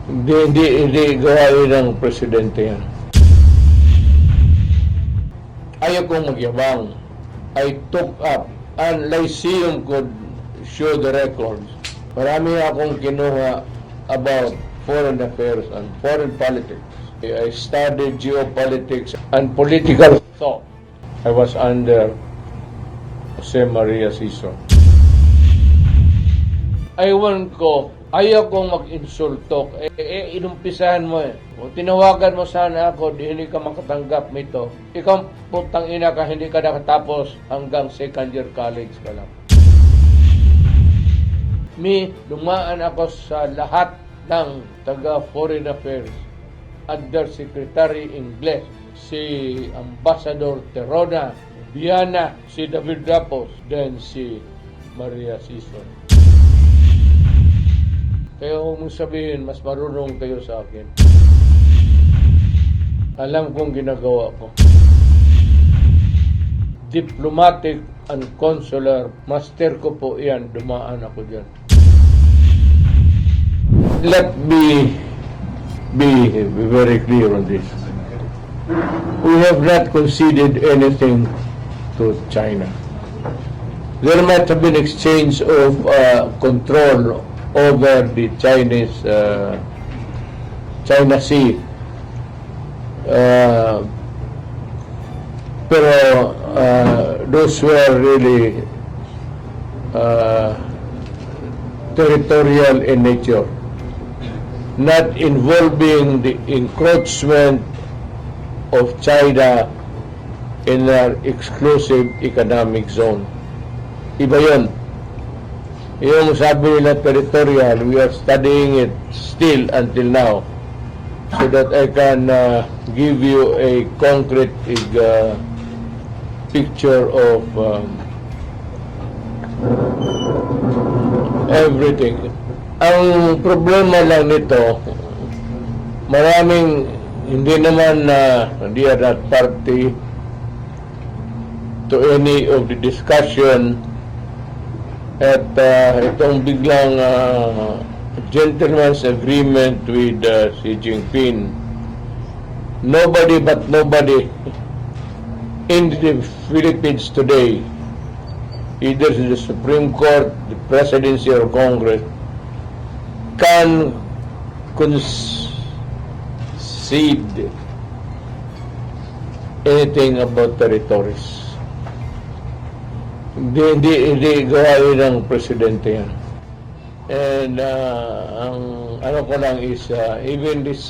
Hindi gawain ng presidente yan. Ayaw kong magyabang. I took up, and Lyceum could show the records. Marami akong kinuha about foreign affairs and foreign politics. I studied geopolitics and political thought. I was under Jose Maria Sison. Aywan ko, ayaw kong mag-insulto. Inumpisahan mo eh. Kung tinawagan mo sana ako, di hindi ka makatanggap nito. Ikaw, putang ina ka, hindi ka nakatapos hanggang second year college ka lang. Dumaan ako sa lahat ng taga-foreign affairs. Undersecretary Ingles, si Ambassador Terona, Viana, si David Rapos, then si Maria Sison. Kaya huwag mong sabihin, mas marunong kayo sa akin. Alam kong ginagawa ko. Diplomatic and consular, master ko po yan, dumaan ako dyan. Let me be very clear on this. We have not conceded anything to China. There might have been exchange of control over the China Sea. Pero those were really territorial in nature, not involving the encroachment of China in their exclusive economic zone. Iba yun. Yung sabi nila territorial, we are studying it still until now so that I can give you a concrete picture of everything. Ang problema lang nito, maraming hindi naman they are not party to any of the discussion. At itong biglang gentleman's agreement with Xi Jinping, nobody but nobody in the Philippines today, either in the Supreme Court, the Presidency, or Congress, can concede anything about territories. Hindi gawain ng presidente yan. And ang ano ko lang is even this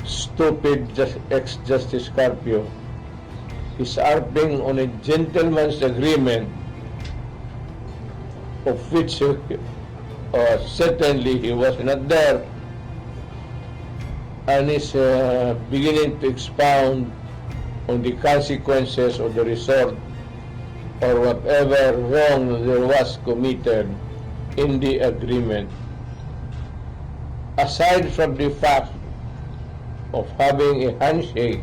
stupid ex-Justice Carpio is harping on a gentleman's agreement of which certainly he was not there, and is beginning to expound on the consequences of the resort or whatever wrong there was committed in the agreement. Aside from the fact of having a handshake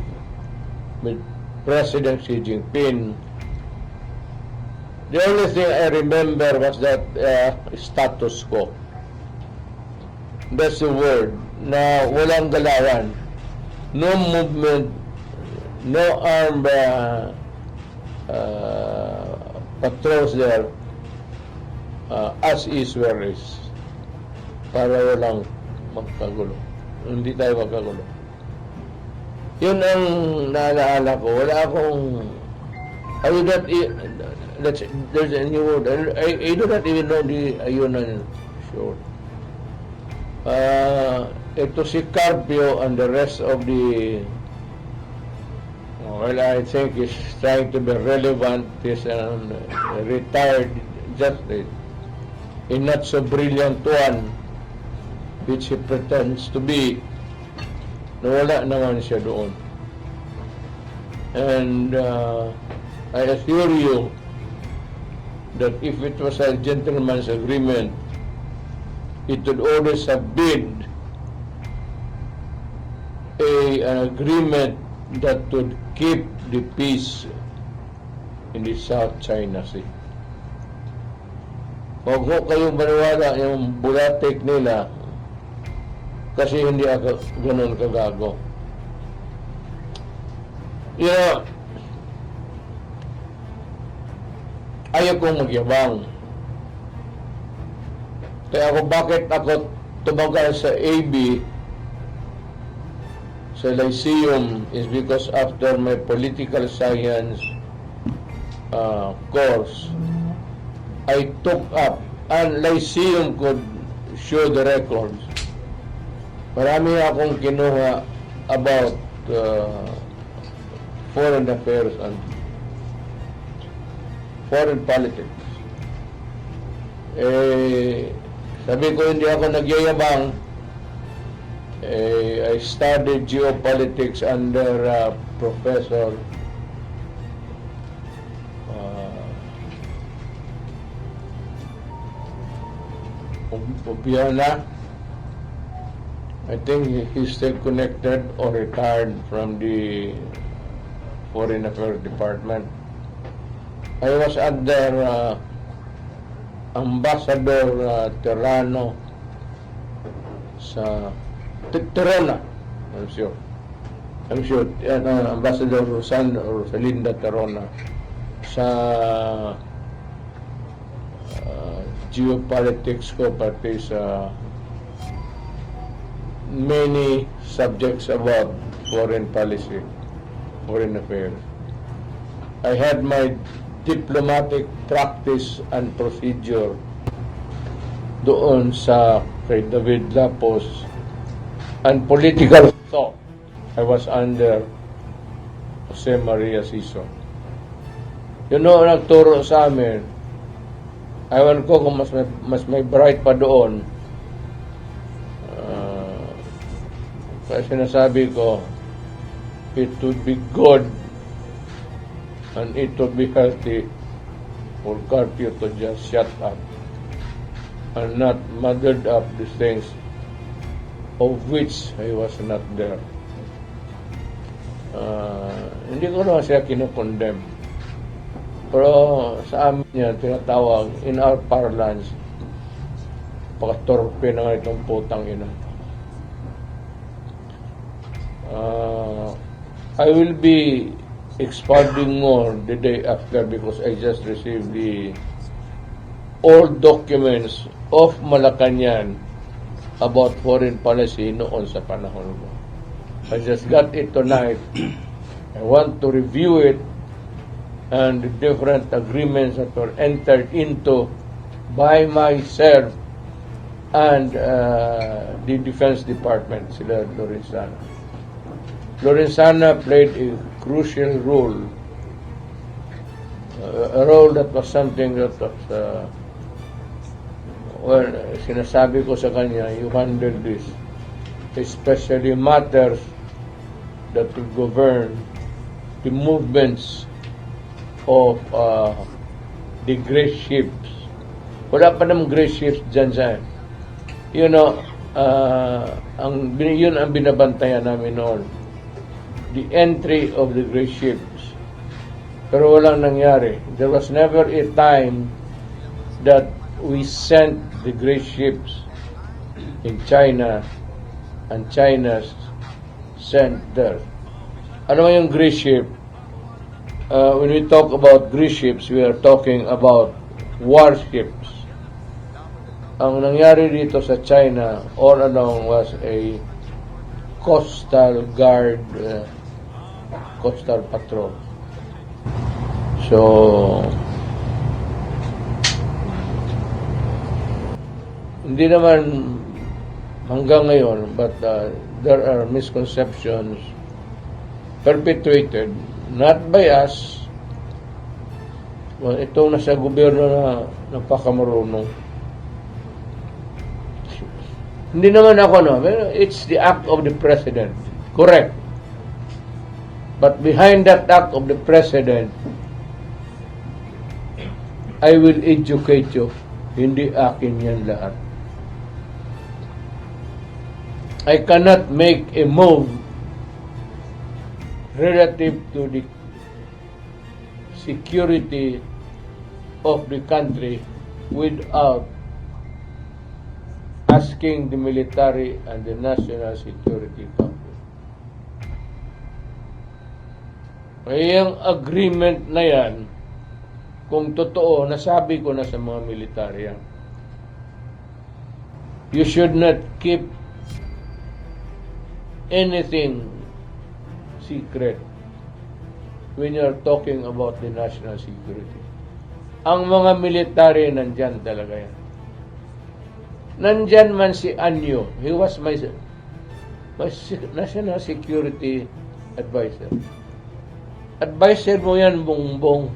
with President Xi Jinping, the only thing I remember was that status quo. That's the word, na walang galawan, no movement, no armed patrols there, as is where is, para walang magkagulo. Hindi tayo magkagulo. Yun ang naalaala ko. Wala akong I do not there's a new word. I do not even know the ayunan sure. Ito si Carpio and the rest of the well, I think he's trying to be relevant. He's a retired justice, a not so brilliant one, which he pretends to be. Nawala naman siya doon. And I assure you that if it was a gentleman's agreement, it would always have been an agreement that would keep the peace in the South China Sea. Huwag ho kayong maniwala yung bulatik nila Kasi hindi ako ganun kagago. You know, ayaw kong magyabang. Kaya bakit ako tumagal sa AB, sa Lyceum, is because after my political science course, I took up, and Lyceum could show the records. Marami akong kinuha about foreign affairs and foreign politics. Sabi ko hindi ako nagyayabang. I studied geopolitics under Professor Obiana. I think he's still connected or retired from the Foreign Affairs Department. I was under Ambassador Terrano sa Terona, I'm sure, Ambassador Rosalinda Terona sa geopolitics ko, pati sa many subjects about foreign policy, foreign affairs. I had my diplomatic practice and procedure doon sa kay David Lapos, and political thought I was under Jose Maria Sison. Yun o nagturo sa amin. Ewan ko kung mas may bright pa doon. Kaya sinasabi ko, it would be good and it would be healthy for Carpio to just shut up and not muddled up the things of which I was not there. Hindi ko naman siya kinukondem. Pero sa amin yan, tinatawag, in our parlance, pakatorpe na nga itong putang ina. I will be expounding more the day after because I just received the old documents of Malacanang about foreign policy noon sa panahon ko. I just got it tonight. I want to review it and the different agreements that were entered into by myself and the Defense Department, sila Lorenzana. Lorenzana played a crucial role, a role that was something that was, sinasabi ko sa kanya, you handle this, especially matters that will govern the movements of the gray ships. Wala pa namang gray ships dyan sa, yun ang binabantayan namin noon, the entry of the gray ships. Pero walang nangyari. There was never a time that we sent the gray ships in China and China sent there. Ano yung gray ship? When we talk about gray ships, we are talking about warships. Ang nangyari dito sa China all along was a coastal guard, coastal patrol. So, hindi naman hanggang ngayon, but there are misconceptions perpetuated not by us. Well, itong nasa gobyerno na napakamarunong. Hindi naman ako, no? It's the act of the president. Correct. But behind that act of the president, I will educate you. Hindi akin yan lahat. I cannot make a move relative to the security of the country without asking the military and the national security council. Kaya yung agreement na yan, kung totoo, nasabi ko na sa mga military yan, you should not keep anything secret when you're talking about the national security. Ang mga military nandyan talaga yan. Nandyan man si Anyo. He was my national security advisor. Advisor mo yan, Bongbong.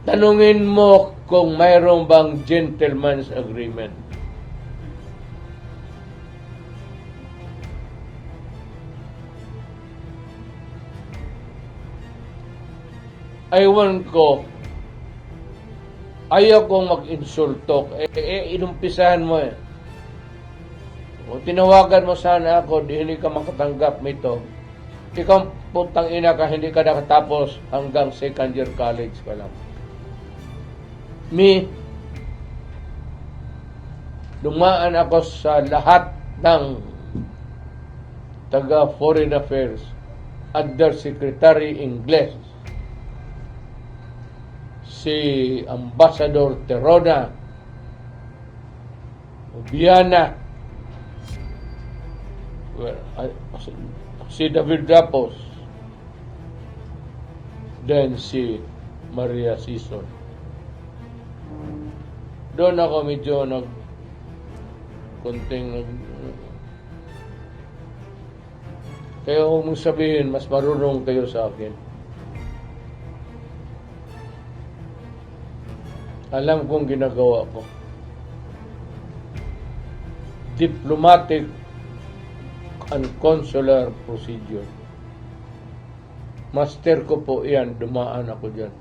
Tanungin mo kung mayroong bang gentleman's agreement. Aywan ko, ayaw kong mag-insulto. Inumpisahan mo eh. Kung tinawagan mo sana ako, di hindi ka makatanggap nito. Ikaw putang ina ka, hindi ka nakatapos hanggang second year college pa lang. Dumaan ako sa lahat ng taga Foreign Affairs, Undersecretary Ingles, si Ambassador Terona, Viana, si David Rapos, then si Maria Sison. Doon ako medyo kaya kung mong sabihin, mas marunong kayo sa akin. Alam kong ginagawa ko. Diplomatic and consular procedure. Master ko po iyan, dumaan ako dyan.